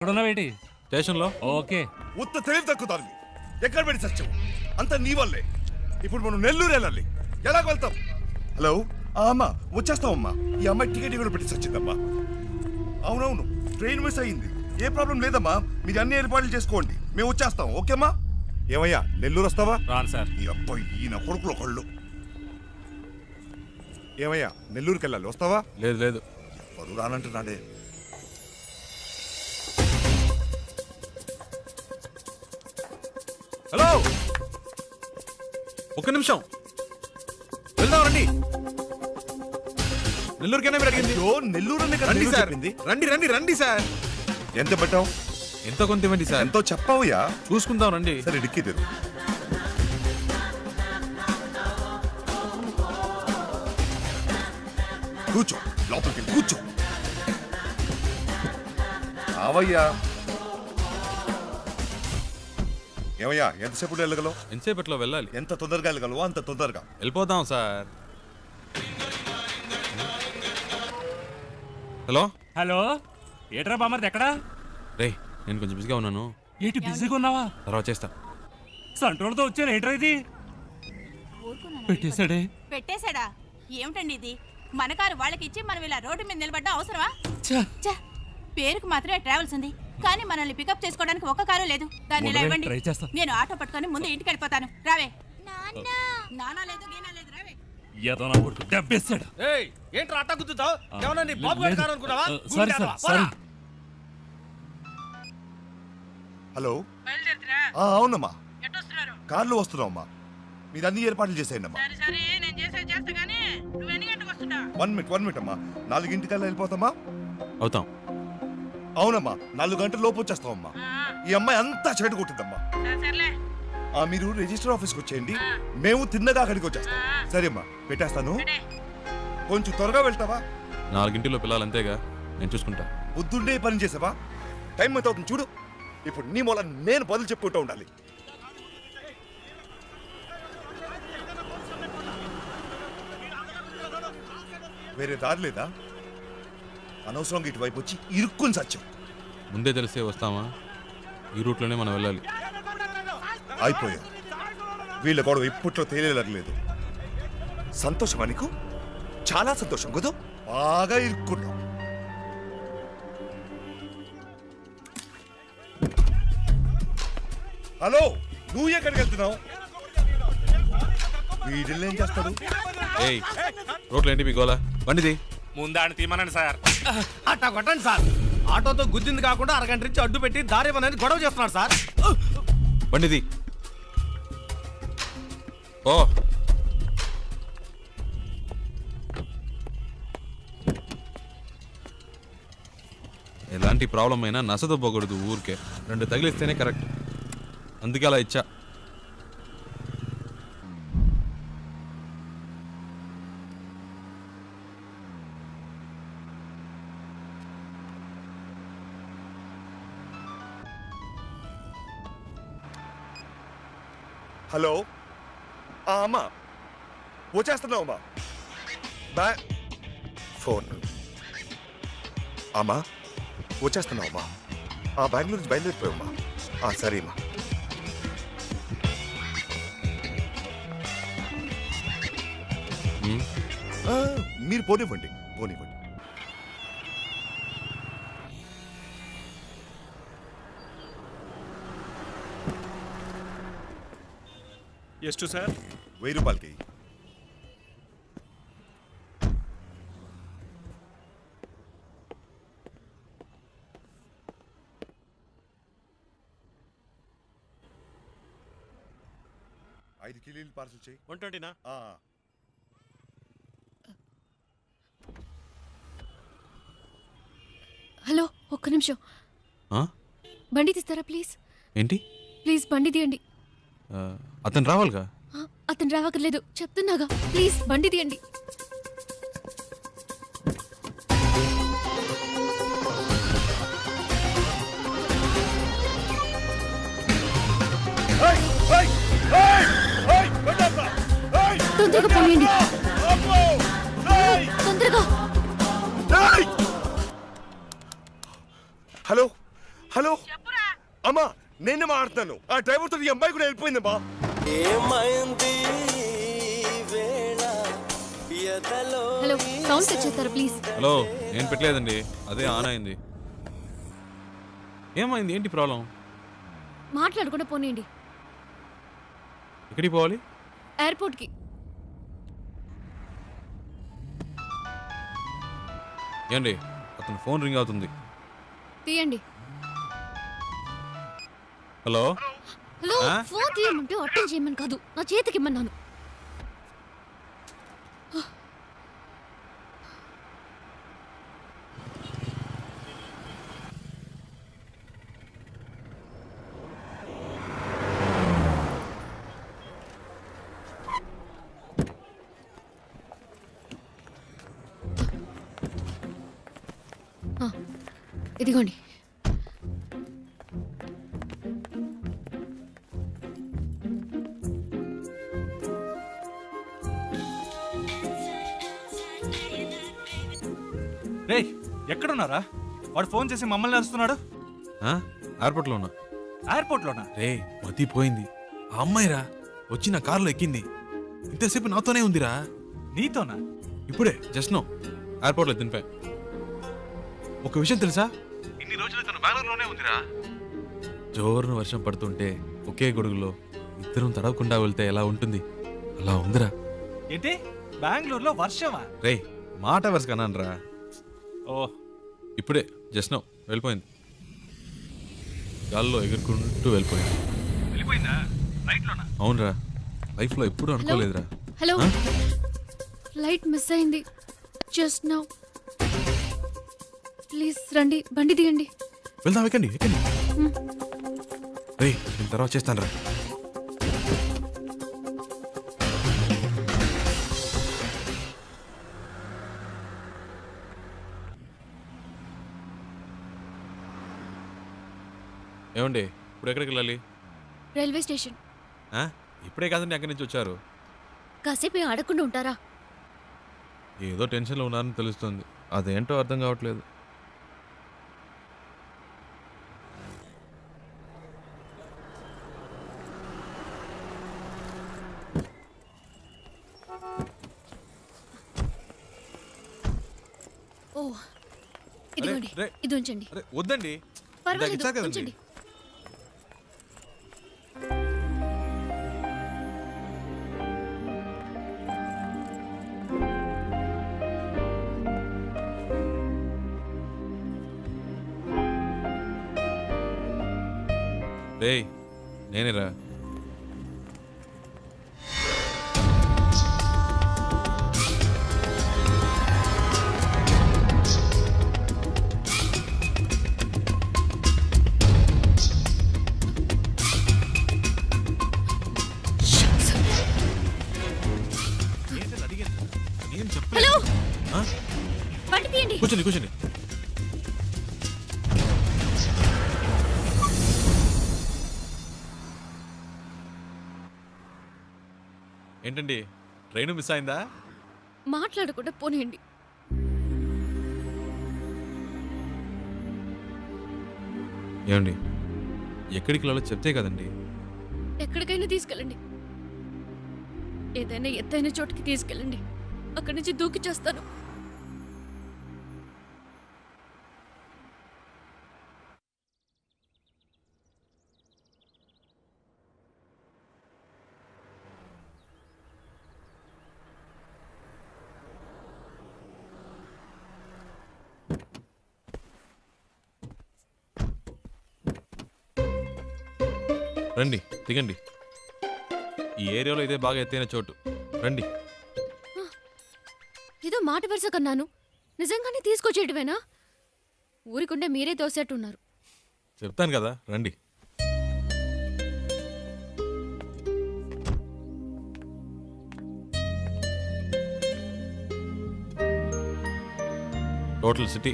ఎక్కడున్నావేటి? స్టేషన్లో. ఓకే. ఉత్త తెలివి తక్కుతారు. ఎక్కడ పెట్టి సత్యం అంత నీ వల్లే. ఇప్పుడు మనం నెల్లూరు వెళ్ళాలి. ఎలాగ వెళ్తాం? హలో అమ్మా, వచ్చేస్తామమ్మా. ఈ అమ్మాయి టికెట్ కూడా పెట్టి సచ్చిందమ్మా. అవునవును, ట్రైన్ మిస్ అయ్యింది. ఏ ప్రాబ్లం లేదమ్మా, మీరు అన్ని ఏర్పాట్లు చేసుకోండి, మేము వచ్చేస్తాం. ఓకేమ్మా? ఏమయ్యా, నెల్లూరు వస్తావా? రాను సార్. ఈ అబ్బాయి ఈయన కొడుకులు ఒకళ్ళు. ఏమయ్యా, నెల్లూరుకి వెళ్ళాలి, వస్తావా? లేదు లేదు, ఎవరు రానంటున్నాడే. హలో, ఒక్క నిమిషం, వెళ్దాం రండి. నెల్లూరుకైనా మీరు అడిగింది? అయ్యో, నెల్లూరు అనే కదా రండి నేను సార్, చెప్పింది. రండి రండి రండి సార్. ఎంత పెట్టావు? ఎంతో కొంత ఇవ్వండి సార్. ఎంతో చెప్పావుయా? చూసుకుందాం రండి. సరే, డిక్కీ తెరు. కూర్చో, లోపలికి కూర్చో. అవయ్యా. ఏమయ్యా, ఎంతసేపు వెళ్ళగలవు? ఎంతసేపట్లో వెళ్ళాలి? ఎంత తొందరగా వెళ్ళగలవో అంత తొందరగా వెళ్ళిపోదాం సార్. హలో హలో, ఏట్రా బామర్ది ఎక్కడా? రే, నేను కొంచెం బిజీగా ఉన్నాను. ఏంటి బిజీగా ఉన్నావా? తర్వాత చేస్తా. సంట్రోల్తో వచ్చాను. ఏట్రా ఇది? పెట్టేశాడే. పెట్టేశాడా? ఏమిటండి ఇది? మన కారు వాళ్ళకి ఇచ్చి మనం ఇలా రోడ్డు మీద నిలబడ్డా అవసరమా? ఛ! పేరుకు మాత్రమే ట్రావెల్స్ ఉంది, కానీ మనల్ని పికప్ చేసుకోవడానికి ఒక్క కారు లేదు. దాన్ని ఇలా ఇవ్వండి, ట్రై చేస్తా. నేను ఆటో పట్టుకొని ముందు ఇంటికి వెళ్ళిపోతాను. రావే. నానా లేదు, గీనా లేదు, రావే. ఏదో నా కొడుకు దెబ్బేశాడు. ఏంట్రా అట్టా గుద్దుతావు? ఏమన్నా నీ బాబు గారి కారు అనుకున్నావా? Sorry sir, sorry. హలో. బయలుదేరుతురా? అవునమ్మా, ఎట్టొస్తున్నారు? కార్లో వస్తున్నావమ్మా. మీరు అన్ని ఏర్పాట్లు చేసేయండి అమ్మా. సరే సరే, నేను చేస్తా కానీ నువ్వు ఎన్ని గంటకు వస్తున్నా? 1 మినిట్ అమ్మా. 4 గంటలకల్లా వెళ్ళిపోతామా? అవుతాం. అవునమ్మా, 4 గంటల లోపు వచ్చేస్తామమ్మా. ఈ అమ్మాయి అంతా చెడు కొట్టిందమ్మా. సర్లే. మీరు రిజిస్టర్ ఆఫీస్కి వచ్చేయండి, మేము తిన్నగా అక్కడికి వచ్చేస్తాం. సరే అమ్మా, పెట్టేస్తాను. కొంచెం త్వరగా వెళ్తావా? 4 పిల్లలు అంతేగా, నేను చూసుకుంటా. పొద్దున్నే పని చేసావా? టైం ఎంత అవుతుంది చూడు. ఇప్పుడు నీ మూల నేను బదులు చెప్పుకుంటూ ఉండాలి. వేరే దారి లేదా? అనవసరంగా ఇటువైపు వచ్చి ఇరుక్కుని సత్యం. ముందే తెలిసే వస్తామా? ఈ రూట్లోనే మనం వెళ్ళాలి. అయిపోయాం. వీళ్ళ గొడవ ఇప్పట్లో తేలేలేదు. సంతోషమా నీకు? చాలా సంతోషం కదా. బాగా ఇరుక్కున్నాం. హలో, నువ్వు ఎక్కడికి వెళ్తున్నావు? వీడిల్ని ఏం చేస్తాడు? ఏయ్, రోడ్లు ఏంటి మీ గోలా? బండిది ముందాన్ని తీమనండి సార్. అట్టా కొట్టండి సార్. ఆటోతో గుద్దింది కాకుండా అరగంట నుంచి అడ్డు పెట్టి దారి అనేది గొడవ చేస్తున్నాడు సార్. బండిది. ఓ, ఎలాంటి ప్రాబ్లం అయినా నసదొబ్బకూడదు ఊరికే. 2 తగిలిస్తేనే కరెక్ట్. అందుకే అలా ఇచ్చా. హలో అమ్మా, వచ్చేస్తున్నావు అమ్మా. ఫోన్ అమ్మా, వచ్చేస్తున్నావు అమ్మా. బెంగళూరు నుంచి బయలుదేరిపోయామ్మా. సరే అమ్మా. మీరు పోనివ్వండి. ಎಷ್ಟು సార్? 1000 రూపాయలకి. ఐదు కిలోలు పార్సల్ చేయి. 120నా? హలో, ఒక్క నిమిషం. బండి తీస్తారా ప్లీజ్? ఏంటి? ప్లీజ్ బండి తీయండి. అతను రావాలిగా. అతను రావక్కర్లేదు, చెప్తున్నాగా. ప్లీజ్ బండి తీయండి. తొందరగా పోయండి, తొందరగా. హలో హలో అమ్మా నేనే మాట్లాడుతున్నాను. ఆ డ్రైవర్ తో ఈ అమ్మాయి కూడా వెళ్ళిపోయిందమ్మా. హలో సౌండ్ తెచ్చేస్తారా ప్లీజ్? హలో నేను పెట్టలేదండి, అదే ఆన్ అయింది. ఏమైంది? ఏంటి ప్రాబ్లం? మాట్లాడకుండా పోనీయండి. ఎక్కడికి పోవాలి? ఎయిర్పోర్ట్కి. ఏండి అతను ఫోన్ రింగ్ అవుతుంది. తీయండి. హలో హలో ఆ? ఫోన్ తీయమంటే అటెండ్ చేయమని కాదు, నా చేతికి ఇమ్మన్నాను. ఇదిగోండి. రేయ్ ఎక్కడున్నారా? వాడు ఫోన్ చేసి మమ్మల్ని అరుస్తున్నాడు. ఎయిర్పోర్ట్లో ఉన్నా. ఎయిర్పోర్ట్ లోనా? రే మతిపోయింది. ఆ అమ్మాయిరా వచ్చి నా కారులో ఎక్కింది. ఇంతసేపు నాతోనే ఉందిరా. నీతోనా? ఇప్పుడే జస్ట్ నో ఎయిర్పోర్ట్లో దింపా. ఒక విషయం తెలుసా? ఇన్ని రోజులు తను బెంగళూరులోనే ఉందిరా. జోరున వర్షం పడుతుంటే ఒకే గొడుగులో ఇద్దరం తడవకుండా వెళ్తే ఎలా ఉంటుంది అలా ఉందిరా. ఏంటి బెంగళూరులో వర్షమా? రే మాట వరుస కన్నానరా. ఓ ఇప్పుడే జస్ట్ నో వెళ్ళిపోయింది. గాల్లో ఎగురుకుంటూ వెళ్ళిపోయింది. వెళ్ళిపోయిందా? ఫ్లైట్ లోనా? అవునరా, లైఫ్లో ఎప్పుడూ అనుకోలేదురా. హలో ఆ? ఫ్లైట్ మిస్ అయింది జస్ట్ నౌ. ప్లీజ్ రండి, బండి తీయండి. వెళ్దాం, ఎక్కండి ఎక్కండి. రే నేను తర్వాత చేస్తాను రా. ఏమండి ఇప్పుడు ఎక్కడికి వెళ్ళాలి? Railway station. ఆ? ఇప్పుడే కాదండి అక్కడి నుంచి వచ్చారు. కాసేపు ఆడకుండా ఉంటారా? ఏదో టెన్షన్లో ఉన్నారని తెలుస్తుంది, అదేంటో అర్థం కావట్లేదు. ఓ ఇదిగోండి, రే. ఇది ఉంచండి. అరే వద్దండి, పర్వాలేదు ఇచ్చారు కదండి. ఉంచండి. రేయ్ నేనేరా. హలో ఆ? బండి తీయండి. కూర్చోండి కూర్చోండి. ఏంటండి ట్రైన్ మిస్ అయిందా? మాట్లాడకుండా పోనీయండి. ఏమండి ఎక్కడికి వెళ్ళాలో చెప్తే కదండి. ఎక్కడికైనా తీసుకెళ్ళండి, ఏదైనా ఎత్తైన చోటుకి తీసుకెళ్ళండి. అక్కడి నుంచి దూకి చేస్తాను. రండి దిగండి. ఈ ఏరియాలో ఇదే బాగా ఎత్తైన చోటు, రండి. ఏదో మాట వరుస కన్నాను, నిజంగానే తీసుకొచ్చేయటమేనా? ఊరికుండే మీరే తోసేట్టున్నారు. చెప్తాను కదా రండి. Total city